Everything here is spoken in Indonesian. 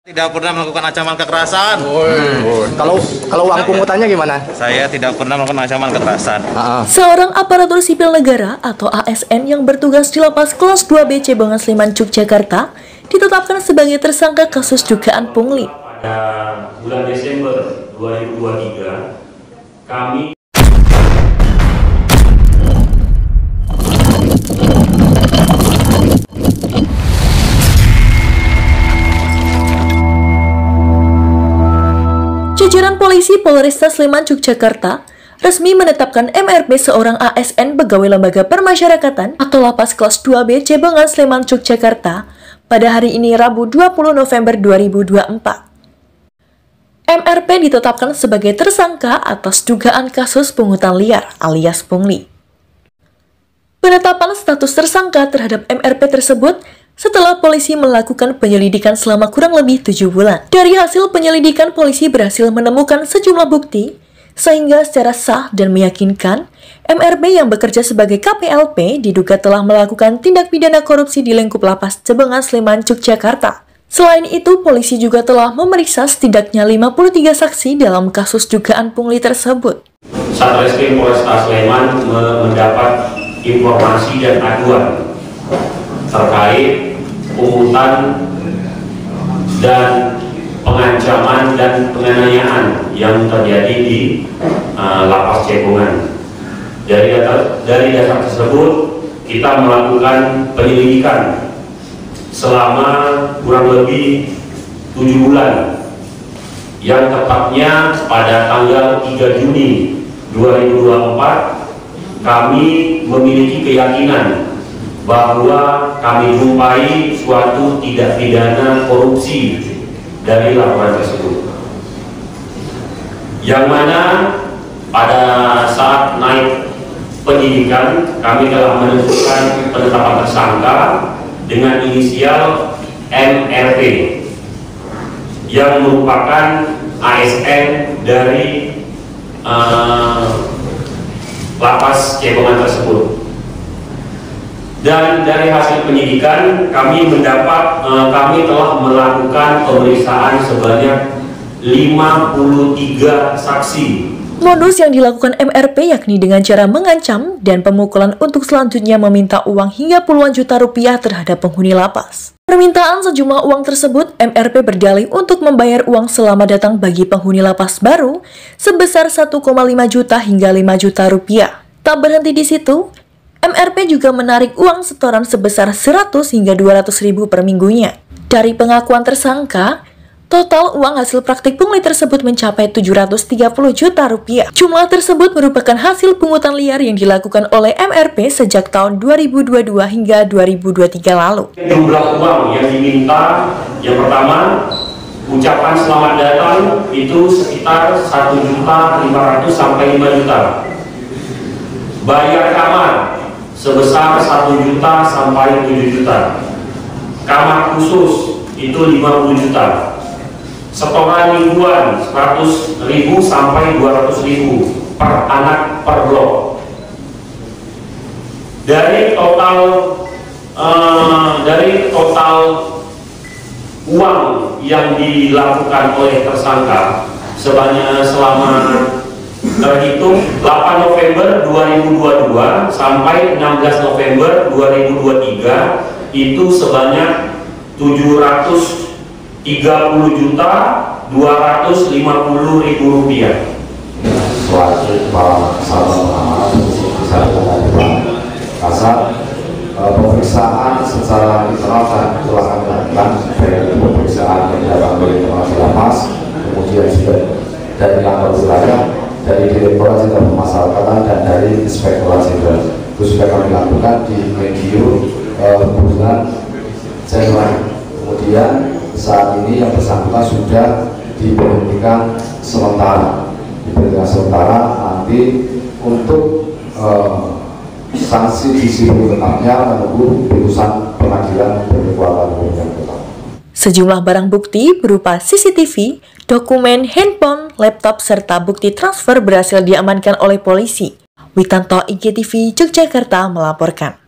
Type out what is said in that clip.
Tidak pernah melakukan ancaman kekerasan. Kalau uang pungutannya gimana? Saya tidak pernah melakukan ancaman kekerasan. Seorang aparatur sipil negara atau ASN yang bertugas di Lapas Kelas 2B Cebongan Sleman, Yogyakarta ditetapkan sebagai tersangka kasus dugaan pungli. Pada bulan Desember 2023, kami Jajaran polisi Polresta Sleman, Yogyakarta resmi menetapkan MRP seorang ASN pegawai lembaga permasyarakatan atau Lapas Kelas 2B Cebongan Sleman, Yogyakarta pada hari ini Rabu 20 November 2024. MRP ditetapkan sebagai tersangka atas dugaan kasus pungutan liar alias pungli. Penetapan status tersangka terhadap MRP tersebut setelah polisi melakukan penyelidikan selama kurang lebih 7 bulan. Dari hasil penyelidikan, polisi berhasil menemukan sejumlah bukti, sehingga secara sah dan meyakinkan, MRP yang bekerja sebagai KPLP diduga telah melakukan tindak pidana korupsi di lingkup Lapas Cebongan Sleman, Yogyakarta. Selain itu, polisi juga telah memeriksa setidaknya 53 saksi dalam kasus dugaan pungli tersebut. Satreskrim Polresta Sleman mendapat informasi dan aduan terkait pungutan dan pengancaman dan penganiayaan yang terjadi di Lapas Cebongan. Dari dasar tersebut kita melakukan penyelidikan selama kurang lebih 7 bulan, yang tepatnya pada tanggal 3 Juni 2024 kami memiliki keyakinan bahwa kami jumpai suatu tindak pidana korupsi dari laporan tersebut, yang mana pada saat naik penyidikan kami telah menentukan penetapan tersangka dengan inisial MRP yang merupakan ASN dari Lapas Cebongan tersebut. Dan dari hasil penyidikan kami telah melakukan pemeriksaan sebanyak 53 saksi. Modus yang dilakukan MRP yakni dengan cara mengancam dan pemukulan untuk selanjutnya meminta uang hingga puluhan juta rupiah terhadap penghuni lapas. Permintaan sejumlah uang tersebut, MRP berdalih untuk membayar uang selamat datang bagi penghuni lapas baru sebesar 1,5 juta hingga 5 juta rupiah. Tak berhenti di situ, MRP juga menarik uang setoran sebesar 100 hingga 200 ribu per minggunya. Dari pengakuan tersangka, total uang hasil praktik pungli tersebut mencapai 730 juta rupiah. Jumlah tersebut merupakan hasil pungutan liar yang dilakukan oleh MRP sejak tahun 2022 hingga 2023 lalu. Jumlah uang yang diminta, yang pertama, ucapan selamat datang itu sekitar 1.500.000 sampai 5 juta. Bayar kamar sebesar 1 juta sampai 7 juta. Kamar khusus itu 50 juta. Setoran mingguan 100.000 sampai 200.000 per anak per blok. Dari total uang yang dilakukan oleh tersangka selama terhitung 8 November 2022 sampai 16 November 2023 itu sebanyak 730.250.000 rupiah. Pemeriksaan secara internal telah kami lakukan, baik pemeriksaan yang dilakukan oleh pengawas lapas, kemudian juga dari kantor wilayah, dari Direktorat Jenderal Pemasyarakatan dan dari Inspektorat Jenderal. Itu sudah kami lakukan di medium hubungan Januari. Kemudian saat ini yang bersangkutan sudah diberhentikan sementara. Nanti untuk sanksi disiplin tetapnya menunggu putusan pengadilan berkekuatan hukum yang tetap. Sejumlah barang bukti berupa CCTV, dokumen, handphone, laptop, serta bukti transfer berhasil diamankan oleh polisi. Witanto, IGTV, Yogyakarta melaporkan.